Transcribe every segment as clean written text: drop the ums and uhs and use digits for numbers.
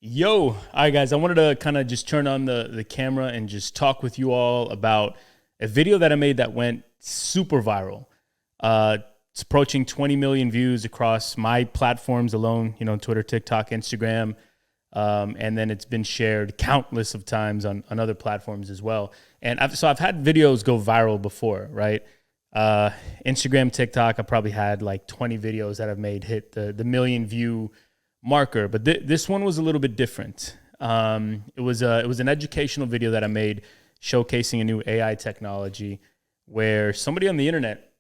Yo, all right, guys, I wanted to kind of just turn on the camera and just talk with you all about a video that I made that went super viral. It's approaching 20 million views across my platforms alone, Twitter, TikTok, Instagram. And then it's been shared countless of times on other platforms as well. And I've had videos go viral before, right? Instagram, TikTok, I probably had like 20 videos that I've made hit the million view marker, but this one was a little bit different. It was an educational video that I made showcasing a new AI technology where somebody on the internet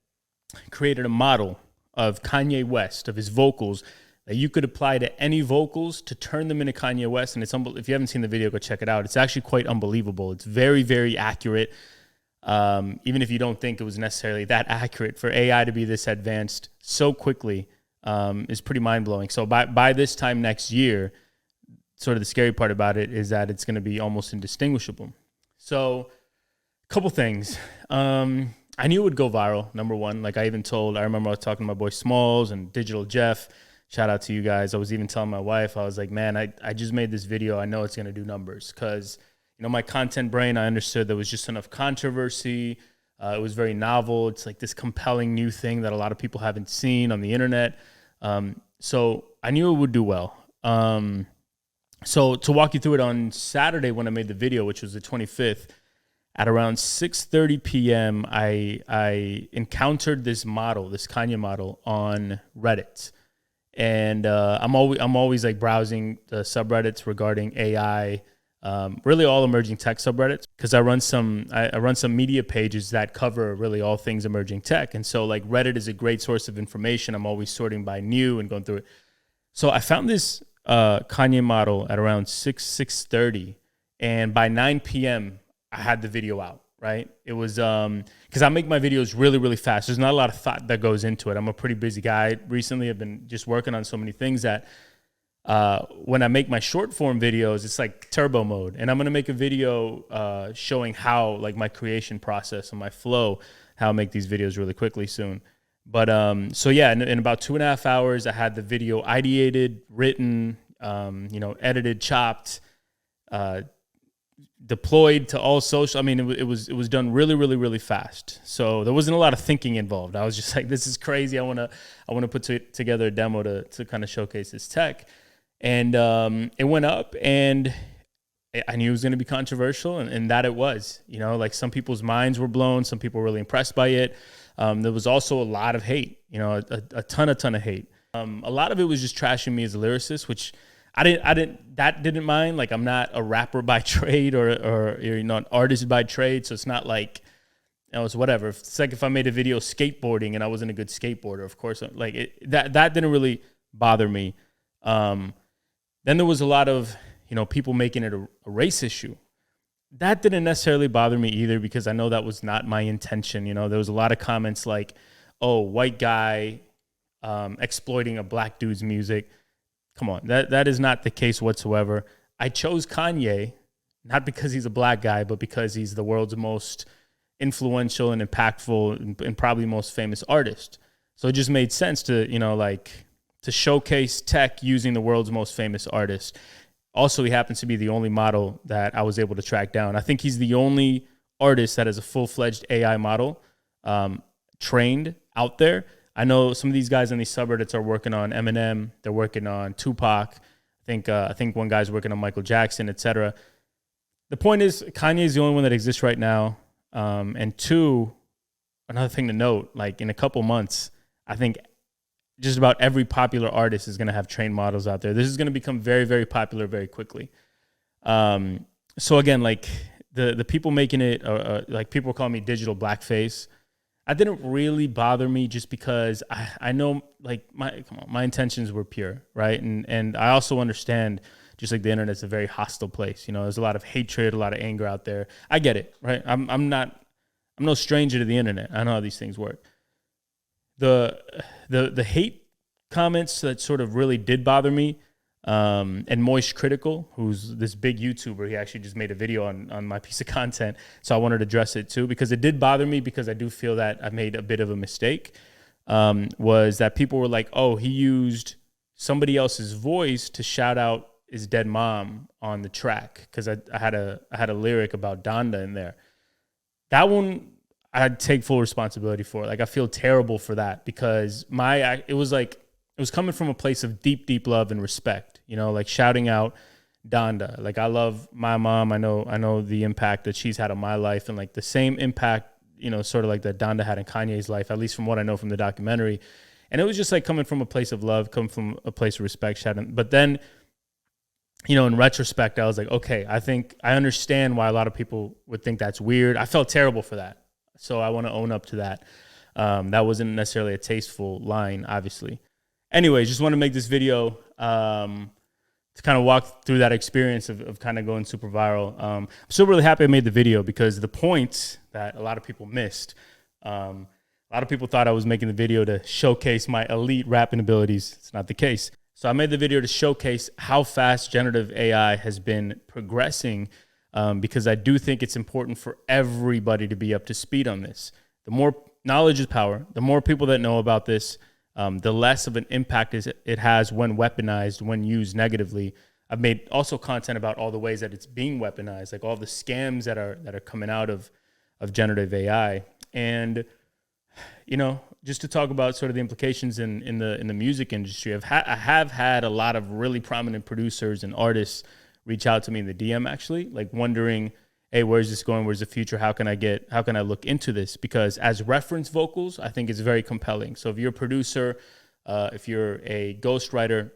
created a model of Kanye West, of his vocals, that you could apply to any vocals to turn them into Kanye West. And if you haven't seen the video, go check it out. It's actually quite unbelievable. It's very, very accurate. Even if you don't think it was necessarily that accurate, for AI to be this advanced so quickly is pretty mind-blowing. So by this time next year, sort of the scary part about it is that it's going to be almost indistinguishable. So a couple things. I knew it would go viral, number one. Like I remember I was talking to my boy Smalls and Digital Jeff. Shout out to you guys. I was even telling my wife, I was like, man, I just made this video. I know it's going to do numbers because, my content brain, I understood there was just enough controversy. It was very novel. It's like this compelling new thing that a lot of people haven't seen on the internet. So I knew it would do well. So to walk you through it, on Saturday when I made the video, which was the 25th, at around 6:30 p.m., I encountered this Kanye model on Reddit. And I'm always like browsing the subreddits regarding AI, really all emerging tech subreddits, because I run some media pages that cover really all things emerging tech. And so like Reddit is a great source of information. I'm always sorting by new and going through it. So I found this Kanye model at around 6:30, and by 9 p.m. I had the video out. Right? It was because I make my videos really, really fast. There's not a lot of thought that goes into it. I'm a pretty busy guy. Recently, I've been just working on so many things that when I make my short form videos, it's like turbo mode. And I'm going to make a video showing how, like, my creation process and my flow, how I make these videos really quickly soon. But so yeah, in about 2.5 hours, I had the video ideated, written, edited, chopped, deployed to all social. I mean, it was done really, really, really fast. So there wasn't a lot of thinking involved. I was just like, this is crazy. I want to put together a demo to kind of showcase this tech. And it went up, and I knew it was going to be controversial, and that it was. Like some people's minds were blown. Some people were really impressed by it. There was also a lot of hate. A ton of hate. A lot of it was just trashing me as a lyricist, which I didn't mind. Like, I'm not a rapper by trade or an artist by trade. So it's not like, it's whatever. It's like if I made a video skateboarding and I wasn't a good skateboarder, of course, like that didn't really bother me. Then there was a lot of, people making it a race issue. That didn't necessarily bother me either, because I know that was not my intention. There was a lot of comments like, oh, white guy exploiting a black dude's music. Come on, that is not the case whatsoever. I chose Kanye, not because he's a black guy, but because he's the world's most influential and impactful and probably most famous artist. So it just made sense to, to showcase tech using the world's most famous artist. Also, he happens to be the only model that I was able to track down. I think he's the only artist that has a full-fledged AI model trained out there. I know some of these guys on these subreddits are working on Eminem. They're working on Tupac. I think one guy's working on Michael Jackson, etc. The point is, Kanye is the only one that exists right now. And two, another thing to note, like in a couple months, I think just about every popular artist is going to have trained models out there. This is going to become very, very popular very quickly. So again, like the people making it, like people call me digital blackface. That didn't really bother me, just because I know, like, my intentions were pure, right? And I also understand, just like the internet's a very hostile place. There's a lot of hatred, a lot of anger out there. I get it, right? I'm no stranger to the internet. I know how these things work. The hate comments that sort of really did bother me, and MoistCr1TiKaL, who's this big YouTuber, he actually just made a video on my piece of content. So I wanted to address it too, because it did bother me, because I do feel that I made a bit of a mistake, was that people were like, oh, he used somebody else's voice to shout out is Dead Mom on the track, because I had a lyric about Danda in there. That one I'd take full responsibility for. Like, I feel terrible for that, because it was coming from a place of deep, deep love and respect, you know, like shouting out Danda. Like, I love my mom. I know the impact that she's had on my life, and like the same impact, you know, sort of like that Danda had in Kanye's life, at least from what I know from the documentary. And it was just like coming from a place of love, coming from a place of respect. But then, you know, in retrospect, I was like, okay, I think I understand why a lot of people would think that's weird. I felt terrible for that. So I want to own up to that. That wasn't necessarily a tasteful line, obviously. Anyways, just want to make this video to kind of walk through that experience of kind of going super viral. I'm still really happy I made the video, because the points that a lot of people missed, a lot of people thought I was making the video to showcase my elite rapping abilities. It's not the case. So I made the video to showcase how fast generative AI has been progressing, because I do think it's important for everybody to be up to speed on this. The more knowledge is power. The more people that know about this, the less of an impact it has when weaponized, when used negatively. I've made also content about all the ways that it's being weaponized, like all the scams that are coming out of generative AI. And, you know, just to talk about sort of the implications in the music industry, I have had a lot of really prominent producers and artists reach out to me in the DM, actually, like wondering, hey, where's this going? Where's the future? How can I look into this? Because as reference vocals, I think it's very compelling. So if you're a producer, if you're a ghostwriter,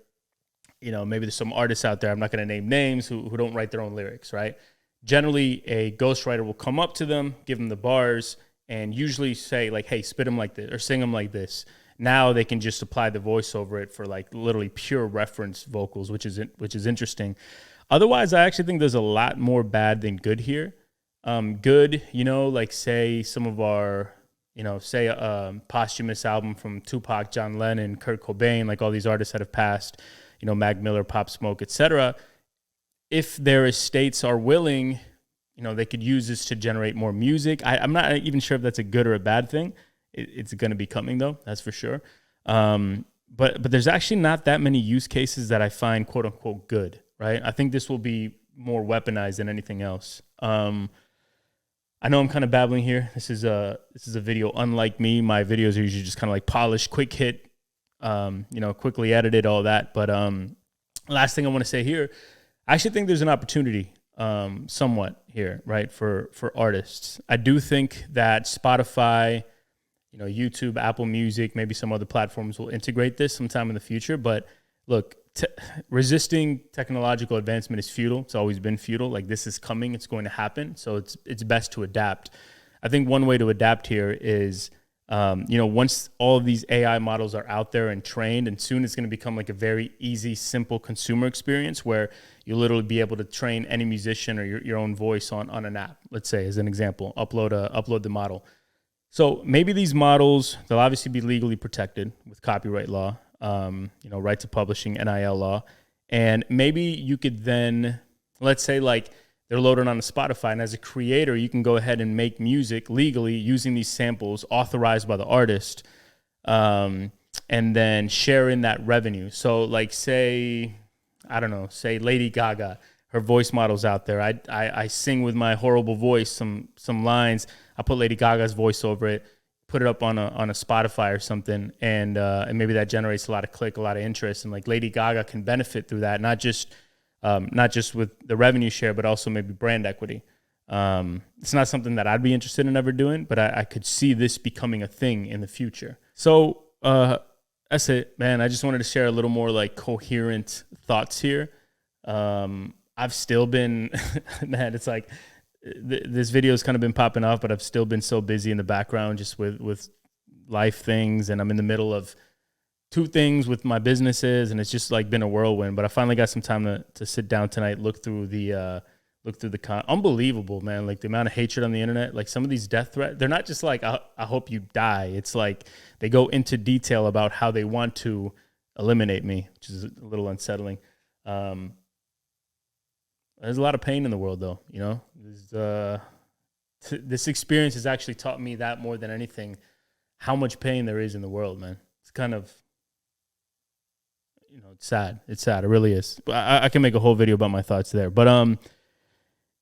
you know, maybe there's some artists out there, I'm not going to name names, who don't write their own lyrics, right? Generally, a ghostwriter will come up to them, give them the bars, and usually say like, hey, spit them like this or sing them like this. Now they can just apply the voice over it for like literally pure reference vocals, which is interesting. Otherwise, I actually think there's a lot more bad than good here. Good, you know, like say some of our, you know, say a posthumous album from Tupac, John Lennon, Kurt Cobain, like all these artists that have passed, you know, Mac Miller, Pop Smoke, etc. If their estates are willing, you know, they could use this to generate more music. I'm not even sure if that's a good or a bad thing. It's going to be coming, though, that's for sure. But there's actually not that many use cases that I find quote unquote good, right? I think this will be more weaponized than anything else. I know I'm kind of babbling here. This is a video unlike me. My videos are usually just kind of like polished, quick hit, you know, quickly edited, all that. But last thing I want to say here, I actually think there's an opportunity somewhat here, right, for artists. I do think that Spotify, you know, YouTube, Apple Music, maybe some other platforms will integrate this sometime in the future. But look, resisting technological advancement is futile. It's always been futile. Like, this is coming. It's going to happen. So it's best to adapt. I think one way to adapt here is, you know, once all of these AI models are out there and trained, and soon it's going to become like a very easy, simple consumer experience where you'll literally be able to train any musician or your own voice on an app, let's say, as an example, upload the model. So maybe these models, they'll obviously be legally protected with copyright law, you know, right to publishing, NIL law. And maybe you could then, let's say like they're loaded on a Spotify, and as a creator, you can go ahead and make music legally using these samples authorized by the artist, and then share in that revenue. So like say, I don't know, say Lady Gaga, her voice model's out there. I sing with my horrible voice some lines. I put Lady Gaga's voice over it, put it up on a Spotify or something, and maybe that generates a lot of interest, and like Lady Gaga can benefit through that, not just with the revenue share, but also maybe brand equity. It's not something that I'd be interested in ever doing, but I could see this becoming a thing in the future. So that's it, man. I just wanted to share a little more like coherent thoughts here. I've still been, man, it's like this video has kind of been popping off, but I've still been so busy in the background just with life things, and I'm in the middle of two things with my businesses, and it's just like been a whirlwind. But I finally got some time to sit down tonight, look through the unbelievable, man, like the amount of hatred on the internet. Like some of these death threats, they're not just like I hope you die. It's like they go into detail about how they want to eliminate me, which is a little unsettling. There's a lot of pain in the world, though. You know, this experience has actually taught me that more than anything, how much pain there is in the world, man. It's kind of, you know, it's sad. It's sad. It really is. I can make a whole video about my thoughts there. But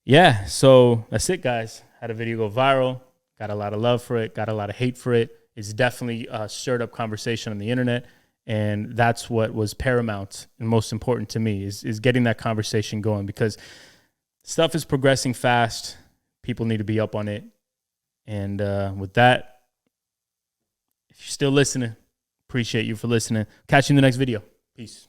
yeah, so that's it, guys. Had a video go viral. Got a lot of love for it. Got a lot of hate for it. It's definitely stirred up conversation on the internet. And that's what was paramount and most important to me is getting that conversation going, because stuff is progressing fast. People need to be up on it. And with that, if you're still listening, appreciate you for listening. Catch you in the next video. Peace.